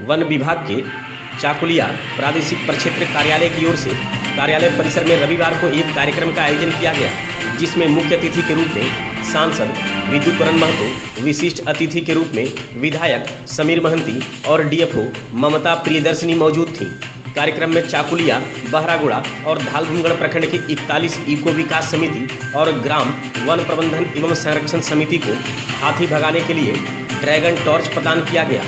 One विभाग के चाकुलिया प्रादेशिक प्रक्षेत्र कार्यालय की ओर से कार्यालय परिसर में रविवार को एक कार्यक्रम का आयोजन किया गया, जिसमें मुख्य अतिथि के रूप में सांसद विद्युतरण महतो, विशिष्ट अतिथि के रूप में विधायक समीर महंती और डीएफओ ममता प्रियदर्शनी मौजूद थीं। कार्यक्रम में चाकुलिया, बहरागुड़ा और धालभूमगढ़ प्रखंड के 41 इको विकास समिति और ग्राम वन प्रबंधन एवं संरक्षण समिति को हाथी भगाने के लिए ड्रैगन टॉर्च प्रदान किया गया,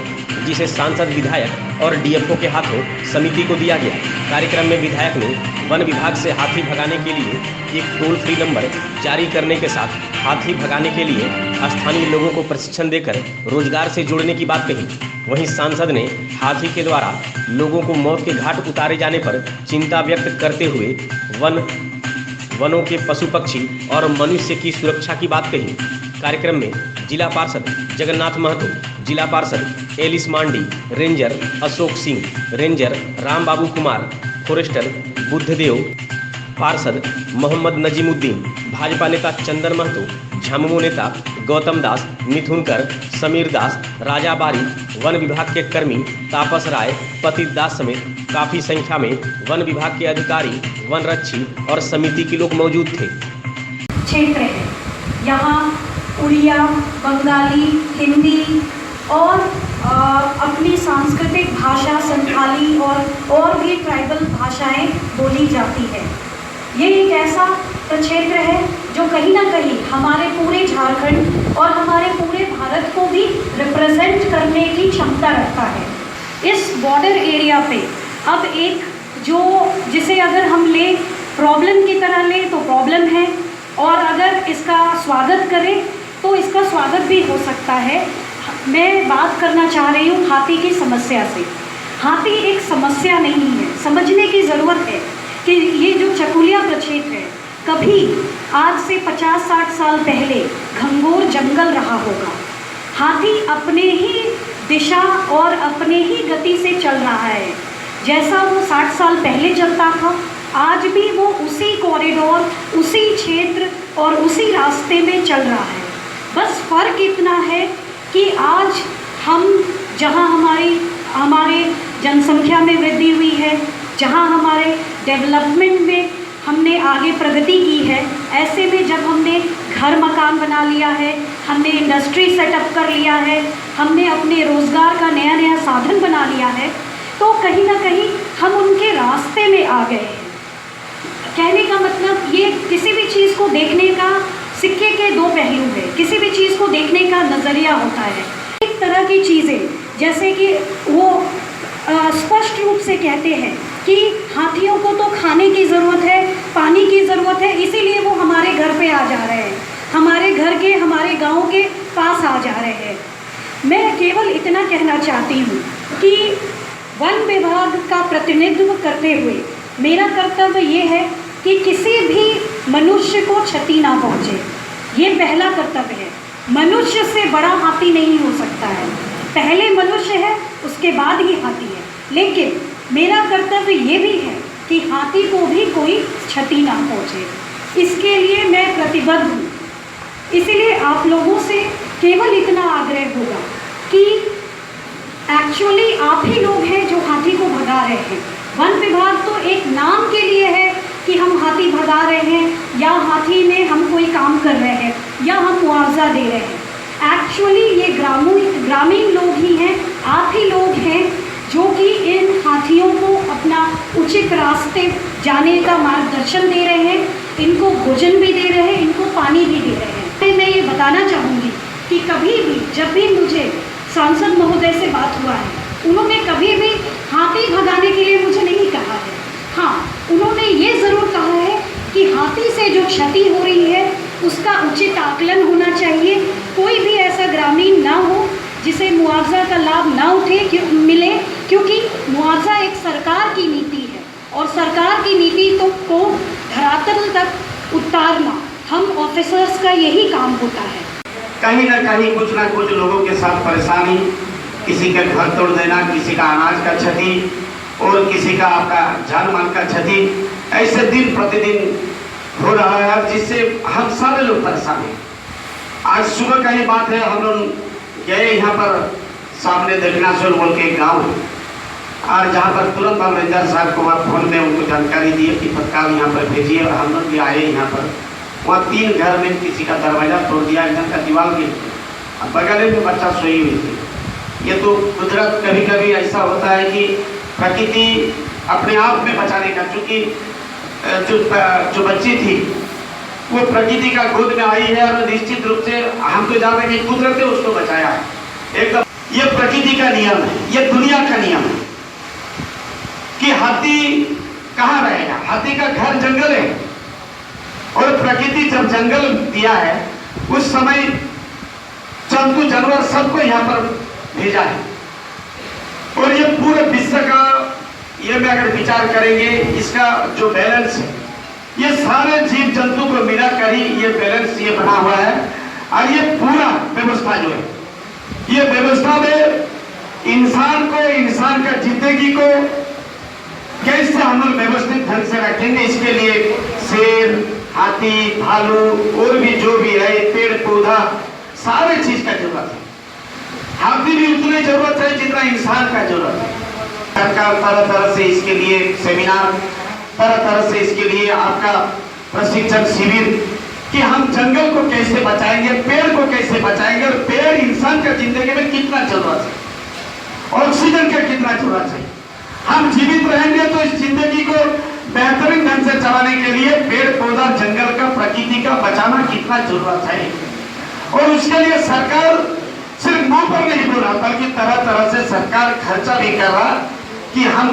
जिसे सांसद, विधायक और डीएफओ के हाथों समिति को दिया गया। कार्यक्रम में विधायक ने वन विभाग से हाथी भगाने के लिए एक टोल फ्री नंबर जारी करने के साथ हाथी भगाने के लिए स्थानीय लोगों को प्रशिक्षण देकर रोजगार से जोड़ने की बात कही। वहीं सांसद ने हाथी के द्वारा लोगों को मौत के घाट उतारे जाने पर चिंता व्यक्त करते हुए वनों के पशु पक्षी और मनुष्य की सुरक्षा की बात कही। कार्यक्रम में जिला पार्षद जगन्नाथ महतो, जिला पार्षद एलिस मांडी, रेंजर अशोक सिंह, रेंजर राम बाबू कुमार, फॉरेस्टर बुद्धदेव, पार्षद मोहम्मद नजीमुद्दीन, भाजपा नेता चंदन महतो, झामुमो नेता गौतम दास, मिथुन कर, समीर दास, राजा बारी, वन विभाग के कर्मी तापस राय, पतित दास समेत काफी संख्या में वन विभाग के अधिकारी, वन रक्षी और समिति के लोग मौजूद थे। क्षेत्र है, यहाँ उड़िया, बंगाली, हिंदी और अपनी सांस्कृतिक भाषा संथाली और भी ट्राइबल भाषाएं बोली जाती है। ये एक ऐसा क्षेत्र है जो कहीं ना कहीं हमारे पूरे झारखंड और हमारे पूरे भारत को भी रिप्रेजेंट करने की क्षमता रखता है। इस बॉर्डर एरिया पे अब एक जिसे अगर हम ले प्रॉब्लम की तरह ले तो प्रॉब्लम है, और अगर इसका स्वागत करें तो इसका स्वागत भी हो सकता है। मैं बात करना चाह रही हूँ हाथी की समस्या से। हाथी एक समस्या नहीं है, समझने की ज़रूरत है कि ये जो चाकुलिया प्रक्षेत्र है, कभी आज से 50-60 साल पहले घंघोर जंगल रहा होगा। हाथी अपने ही दिशा और अपने ही गति से चल रहा है, जैसा वो 60 साल पहले चलता था, आज भी वो उसी कॉरिडोर, उसी क्षेत्र और उसी रास्ते में चल रहा है। बस फ़र्क इतना है कि आज हम जहाँ हमारे जनसंख्या में वृद्धि हुई है, जहाँ हमारे डेवलपमेंट में हमने आगे प्रगति की है, ऐसे में जब हमने घर मकान बना लिया है, हमने इंडस्ट्री सेटअप कर लिया है, हमने अपने रोज़गार का नया नया साधन बना लिया है, तो कहीं ना कहीं हम उनके रास्ते में आ गए हैं। कहने का मतलब ये किसी भी चीज़ को देखने का सिक्के के दो पहलू है, किसी भी चीज़ को देखने का नज़रिया होता है। एक तरह की चीज़ें जैसे कि वो स्पष्ट रूप से कहते हैं कि हाथियों को तो खाने की ज़रूरत है, पानी की ज़रूरत है, इसीलिए वो हमारे घर पे आ जा रहे हैं, हमारे घर के, हमारे गांव के पास आ जा रहे हैं। मैं केवल इतना कहना चाहती हूँ कि वन विभाग का प्रतिनिधित्व करते हुए मेरा कर्तव्य ये है कि किसी भी मनुष्य को क्षति ना पहुँचे, ये पहला कर्तव्य है। मनुष्य से बड़ा हाथी नहीं हो सकता है, पहले मनुष्य है उसके बाद ही हाथी है। लेकिन मेरा कर्तव्य ये भी है कि हाथी को भी कोई क्षति ना पहुँचे, इसके लिए मैं प्रतिबद्ध हूँ। इसीलिए आप लोगों से केवल इतना आग्रह होगा कि एक्चुअली आप ही लोग हैं जो हाथी को भगा रहे हैं। वन विभाग तो एक नाम के लिए है कि हम हाथी भगा रहे हैं या हाथी में हम कोई काम कर रहे हैं या हम मुआवजा दे रहे हैं। एक्चुअली ये ग्रामीण लोग ही हैं, आप ही लोग हैं जो कि इन हाथियों को अपना उचित रास्ते जाने का मार्गदर्शन दे रहे हैं, इनको भोजन भी दे रहे हैं, इनको पानी भी दे रहे हैं। मैं ये बताना चाहूँगी कि कभी भी जब भी मुझे सांसद महोदय से बात हुआ है, उन्होंने कभी भी हाथी भगाने के लिए मुझे नहीं कहा है। हाँ, उन्होंने ये ज़रूर कहा है कि हाथी से जो क्षति हो रही है उसका उचित आकलन होना चाहिए। कोई भी ऐसा ग्रामीण ना हो जिसे मुआवजा का लाभ ना मिले, क्योंकि मुआवजा एक सरकार की नीति है और सरकार की नीति को धरातल तक उतारना हम ऑफिसर्स का यही काम होता है। कहीं ना कहीं कुछ ना कुछ लोगों के साथ परेशानी, किसी का घर तोड़ देना, किसी का अनाज का क्षति और किसी का आपका जान माल का क्षति, ऐसे दिन प्रतिदिन हो रहा है जिससे हम सारे लोग परेशान हैं। आज सुबह का ही बात है, हम लोग गए यहाँ पर सामने दक्षिणासुर बोल के एक गाँव है, और जहाँ पर तुरंत हम रेंजर साहब को वहाँ फोन में उनको जानकारी दी कि तत्काल यहाँ पर भेजिए, और हम लोग भी आए यहाँ पर। वहाँ 3 घर में किसी का दरवाजा तोड़ दिया, एकदम का दीवार गिर गई, बगल में बच्चा सोई हुई थी। ये तो कुदरत कभी कभी ऐसा होता है कि प्रकृति अपने आप में बचाने का, चूँकि जो बच्ची थी वो प्रकृति का गोद में आई है, और निश्चित रूप से हम तो जान रहे हैं कि कुदरत ने उसको बचाया है एकदम। ये प्रकृति का नियम है, ये दुनिया का नियम है कि हाथी कहाँ रहेगा। हाथी का घर जंगल है, और प्रकृति जब जंगल दिया है उस समय जंतु जानवर सबको यहाँ पर भेजा है। और ये पूरे विश्व का ये में अगर विचार करेंगे, इसका जो बैलेंस है ये सारे जीव जंतु को मिलाकर ही ये बैलेंस ये बना हुआ है। और ये पूरा व्यवस्था जो है, ये व्यवस्था में इंसान को, इंसान का जिंदगी को कैसे हम लोग व्यवस्थित ढंग से रखेंगे, इसके लिए शेर, हाथी, भालू और भी जो भी है, पेड़ पौधा, सारे चीज का जरूरत है। हाथी भी उतनी जरूरत है जितना इंसान का जरूरत है। सरकार तरह तरह से इसके लिए सेमिनार, तरह तरह से इसके लिए आपका प्रशिक्षण शिविर कि हम जंगल को कैसे बचाएंगे, पेड़ को कैसे बचाएंगे, और पेड़ इंसान का जिंदगी में कितना जरूरत है, ऑक्सीजन का कितना जरूरत है। हम जीवित रहेंगे तो इस जिंदगी को बेहतरीन ढंग से चलाने के लिए पेड़ पौधा, जंगल का, प्रकृति का बचाना कितना जरूरत है। और उसके लिए सरकार सिर्फ मुंह पर नहीं बोल रहा, बल्कि तरह तरह से सरकार खर्चा भी कर रहा कि हम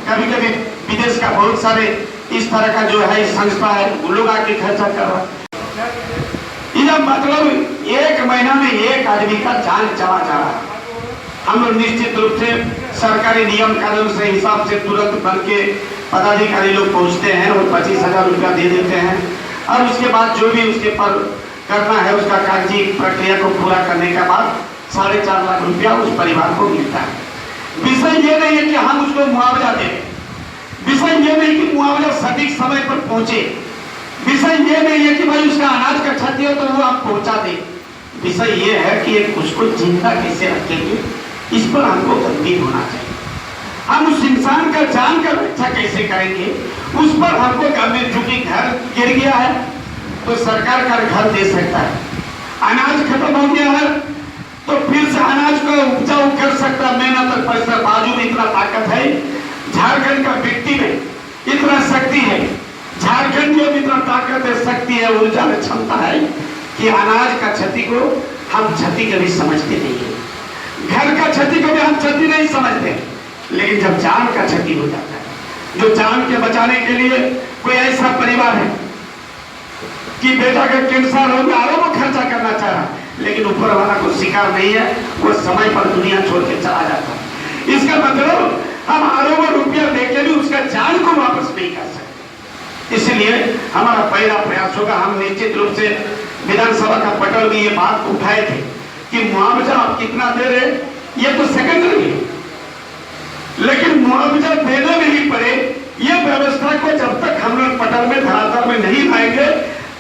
कभी कभी विदेश का बहुत सारे इस तरह का जो है संस्था है, वो लोग आके खर्चा कर रहा। यह मतलब 1 महीना में 1 आदमी का जान चला जा रहा है। हम लोग निश्चित रूप से सरकारी नियम कानून से हिसाब से तुरंत बन के पदाधिकारी लोग पहुंचते हैं और 25,000 रुपया दे देते हैं, और उसके बाद जो भी उसके पर करना है उसका कागजी प्रक्रिया को पूरा करने के बाद 4.5 लाख रुपया उस परिवार को मिलता है। विषय ये नहीं है कि हम उसको मुआवजा दें, विषय ये नहीं कि मुआवजा सटीक समय पर पहुंचे, विषय ये नहीं है कि भाई उसका अनाज का क्षति हो तो वो आप पहुंचा दें। विषय ये है कि उसको जिंदा कैसे रखेंगे, इस पर हमको गंभीर होना चाहिए। हम उस इंसान का जान का रक्षा कैसे करेंगे, उस पर हमको गंभीर, चूंकि घर गिर गया है तो सरकार का घर दे सकता है, अनाज खत्म हो गया है तो फिर से अनाज को उपजाऊ कर सकता, मेहनत और पैसा, बाजू में इतना ताकत है, झारखंड का मिट्टी में इतना शक्ति है, झारखंड में इतना ताकत है, शक्ति है, ऊर्जा में क्षमता है कि अनाज का क्षति को हम क्षति कभी समझते नहीं है, घर का क्षति को भी हम क्षति नहीं समझते। लेकिन जब जान का क्षति हो जाता है, जो जान के बचाने के लिए कोई ऐसा परिवार है कि बेटा का कैंसर हो गया, अरबों खर्चा करना चाह रहा, लेकिन ऊपर वाला को शिकार नहीं है, वो समय पर दुनिया छोड़ के चला जाता है। इसका मतलब हम अरबों रुपया देके भी उसका जान को वापस नहीं कर सकते। इसलिए हमारा पहला प्रयास होगा, हम निश्चित रूप से विधानसभा का पटल में ये बात उठाए थे कि मुआवजा आप कितना दे रहे, ये तो सेकेंडरी है, लेकिन मुआवजा देना नहीं पड़े, ये व्यवस्था को जब तक हम लोग पटल में, धरातल में नहीं लाएंगे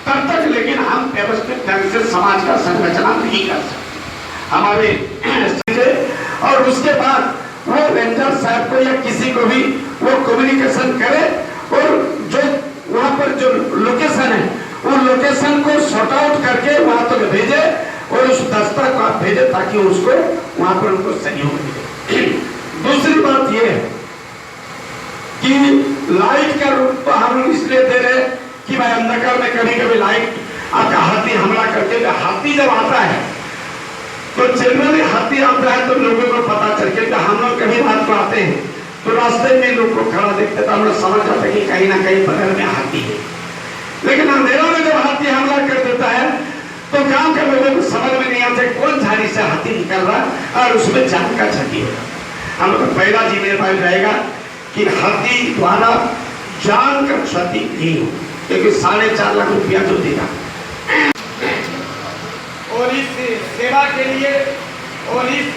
तब तक लेकिन हम व्यवस्थित ढंग से समाज का संरचना नहीं कर सकते हमारे। और उसके बाद वो रेंजर साहब को या किसी को भी वो कम्युनिकेशन करे, और जो वहाँ पर जो लोकेशन है वो लोकेशन को सॉर्ट आउट करके वहां तक भेजे, और उस दस्ता को आप भेजे ताकि उसको वहां पर उनको सहयोग मिले। दूसरी बात ये है कि लाइट का रूप हम लोग इसलिए दे रहे कि भाई अंधकार में कभी कभी लाइट आपका हाथी हमला करके, हाथी जब आता है तो जनरली हाथी आता है तो लोगों को पता चल के, हम लोग कभी रात को आते हैं तो रास्ते में लोग को खड़ा देखते तो हम लोग समझ जाते हैं कि कहीं ना कहीं बगल में हाथी है। लेकिन अंधेरा में जब हाथी हमला कर देता है तो गांव के लोगों को समझ में नहीं आता कौन झाड़ी से हाथी निकल रहा और उसमें जान का क्षति हो रहा। हम लोग का पहला जिम्मेदारी रहेगा कि हाथी द्वारा जान का क्षति नहीं हो, क्योंकि 4.5 लाख रुपया जो देगा। और इस सेवा के लिए और इस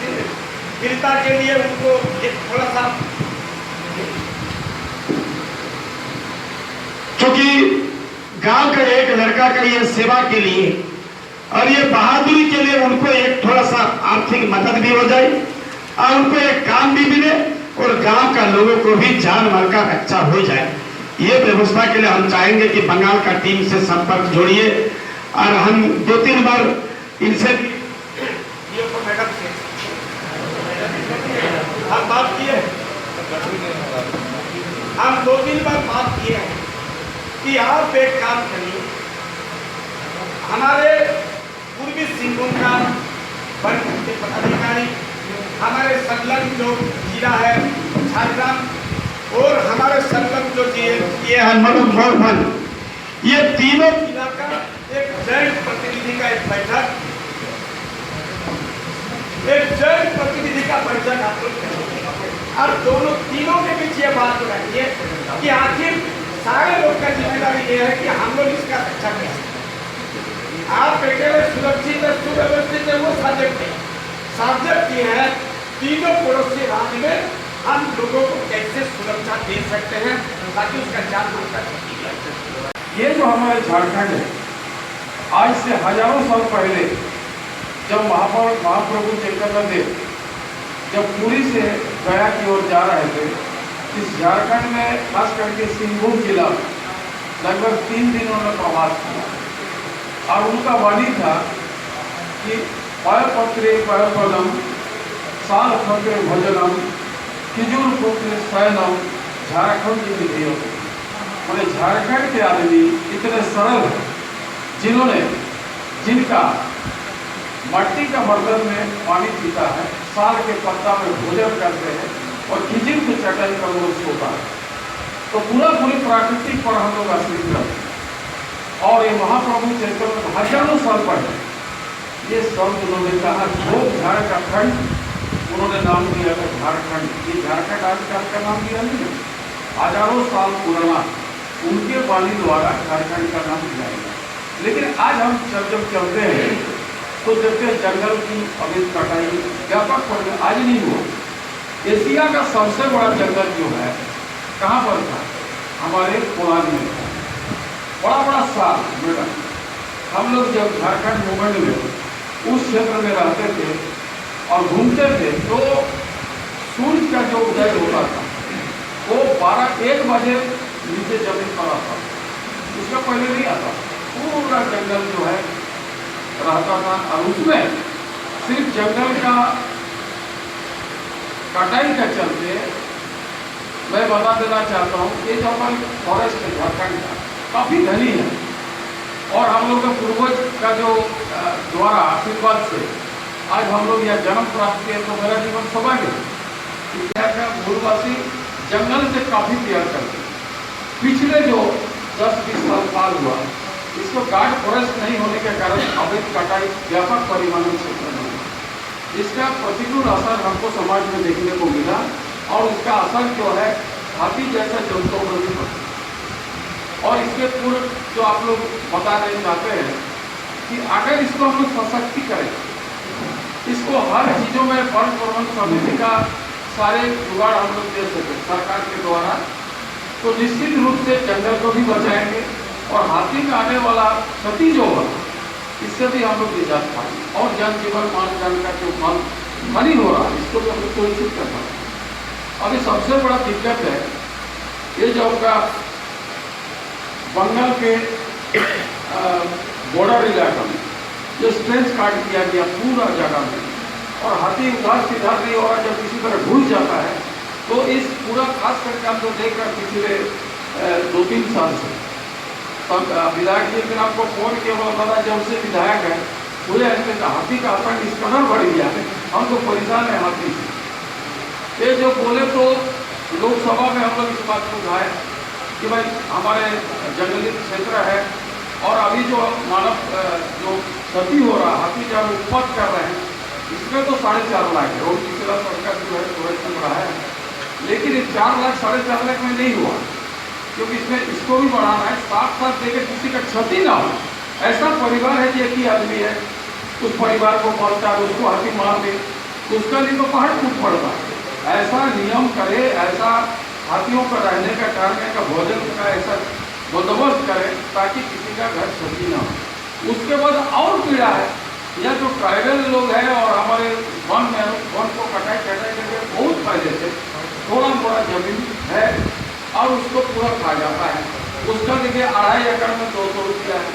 वीरता के लिए उनको एक थोड़ा सा, क्योंकि गांव का एक लड़का का ये सेवा के लिए और ये बहादुरी के लिए उनको एक थोड़ा सा आर्थिक मदद भी हो जाए, और उनको एक काम भी मिले और गांव का लोगों को भी जान माल का रक्षा हो जाए। ये व्यवस्था के लिए हम चाहेंगे कि बंगाल का टीम से संपर्क जोड़िए और हम 2-3 बार इनसे हम बात किए, हम 2-3 बार बात किए हैं कि आप एक काम करिए, हमारे पूर्वी सिंहभूम का वन के पदाधिकारी, हमारे संलग्न जो जिला है झारखंड और हमारे संलग्न जो ये है मनोहर, ये तीनों जिला का एक जॉइंट प्रतिनिधि का एक बैठक आप लोग करेंगे और दोनों तीनों के बीच ये बात रखिए कि आखिर सारे लोग का जिम्मेदारी ये है कि हम लोग इसका रक्षा करें। आप अकेले सुरक्षित है, सुव्यवस्थित है, वो सब्जेक्ट नहीं, सब्जेक्ट ये है तीनों पड़ोसी राज्य में हम लोगों को कैसे सुरक्षा दे सकते हैं ताकि उसका जान माल का क्षति है। ये जो हमारे झारखंड है, आज से हजारों साल पहले जब महाप्रभु चैतन्य देव जब पुरी से गया की ओर जा रहे थे, इस झारखंड में खास करके सिंहभूम जिला में लगभग 3 दिन उन्होंने प्रवास किया और उनका वाणी था कि पयपत्रे पयपदम साल फक्रे भजनम खिजूर पुत्र शयनम झारखंड की विधियों। मैंने झारखंड के आदमी इतने सरल हैं जिनका मट्टी का बर्तन में पानी पीता है, साल के पत्ता में भोजन करते हैं और खिजिर की चटाई पर लोग सोता है। तो पूरी प्राकृतिक पर हम लोग आश्रित रहते और ये महाप्रभु चैतन्य हजारों साल पहले ये शब्द उन्होंने कहा, लोग झारखंड उन्होंने नाम दिया था झारखंड। ये झारखंड आजकल का नाम दिया नहीं है, हजारों साल पुराना उनके वाणी द्वारा झारखंड का नाम दिया गया। लेकिन आज हम जब चलते हैं तो देखते हैं जंगल की अवैध कटाई व्यापक पर आज नहीं हुआ। एशिया का सबसे बड़ा जंगल जो है कहाँ पर था? हमारे पुरानी में था, बड़ा साल मैडम। हम लोग जब झारखंड मूवमेंट में उस क्षेत्र में रहते थे और घूमते थे तो सूर्य का जो उदय होता था वो 12-1 बजे नीचे जमीन पर आता था, उसका पहले नहीं आता। पूरा जंगल जो है रहता था और उसमें सिर्फ जंगल का कटाई का चलते मैं बता देना चाहता हूँ, ये जो अपन फॉरेस्ट है झारखंड का काफ़ी धनी है और हम लोग के पूर्वज का जो द्वारा आशीर्वाद से आज हम लोग यह जन्म प्राप्त किए तो मेरा जीवन सौभाग्य है। का मूलवासी जंगल से काफ़ी प्यार करते। पिछले जो 10-20 साल पार हुआ, इसको गार्ड फॉरेस्ट नहीं होने के कारण अवैध कटाई व्यापक परिमाण में क्षेत्र में हुआ, जिसका प्रतिकूल असर हमको समाज में देखने को मिला और उसका असर जो है हाथी जैसा जंतुओं पर भी पड़ता। और इसके पूर्व जो आप लोग बताना चाहते हैं कि अगर इसको हम लोग सशक्ति करें, इसको हर चीज़ों में वन प्रबंधन समिति का सारे जुगाड़ हम लोग दे सकें सरकार के द्वारा, तो निश्चित रूप से जंगल को भी बचाएंगे और हाथी में आने वाला क्षति जो होगा इससे भी हम लोग निजात पाएंगे और जनजीवन मान जान का जो माल हानि हो रहा है इसको भी हम लोग सुनिश्चित कर पाएंगे। अभी सबसे बड़ा दिक्कत है ये जो आपका बंगाल के बॉर्डर इलाका में जो स्ट्रेंच काट किया गया पूरा जगह में और हाथी उधार सीधा नहीं हो रहा, जब किसी तरह घुस जाता है तो इस पूरा खास करके हम लोग देख रहे पिछले 2-3 साल से विधायक जी ने आपको फोन किया, पता जब से विधायक है पूरे ऐसे हाथी का आतंक इस कदर बढ़ गया है, हम तो परेशान है हाथी से। ये जो बोले तो लोकसभा में हम लोग इस बात को उठाए कि भाई हमारे जंगली क्षेत्र है और अभी जो मानव जो क्षति हो रहा हाथी जब उत्पत्त कर रहे हैं इसमें तो 4.5 लाख है और पिछला सरकार जो है फॉरेस्ट में रहा है, लेकिन इस 4 लाख 4.5 लाख में नहीं हुआ क्योंकि इसमें इसको भी बढ़ाना है, साथ देकर किसी का क्षति ना हो। ऐसा परिवार है कि एक ही आदमी है, उस परिवार को पालता है, उसको हाथी मार दे तो उसका लिए तो पहाड़ टूट पड़ता है। ऐसा नियम करे, ऐसा हाथियों का रहने का ठहरने का भोजन का ऐसा बंदोबस्त करे ताकि किसी का घर क्षति ना हो। उसके बाद और पीड़ा है यह जो ट्राइबल लोग हैं और हमारे वन को कटाई करके बहुत पहले से थोड़ा मोड़ा जमीन है और उसको पूरा खा जाता है। उसका देखिए 2.5 एकड़ में 200 रुपया है।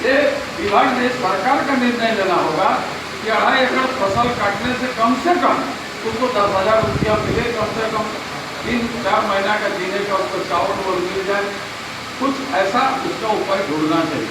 ये विभाग ने सरकार का निर्णय लेना होगा कि 2.5 एकड़ फसल काटने से कम उसको 10,000 रुपया मिले, कम से कम 3-4 महीना का जीने का उसको चावल मिल जाए। कुछ ऐसा उसका उपाय ढूंढना चाहिए।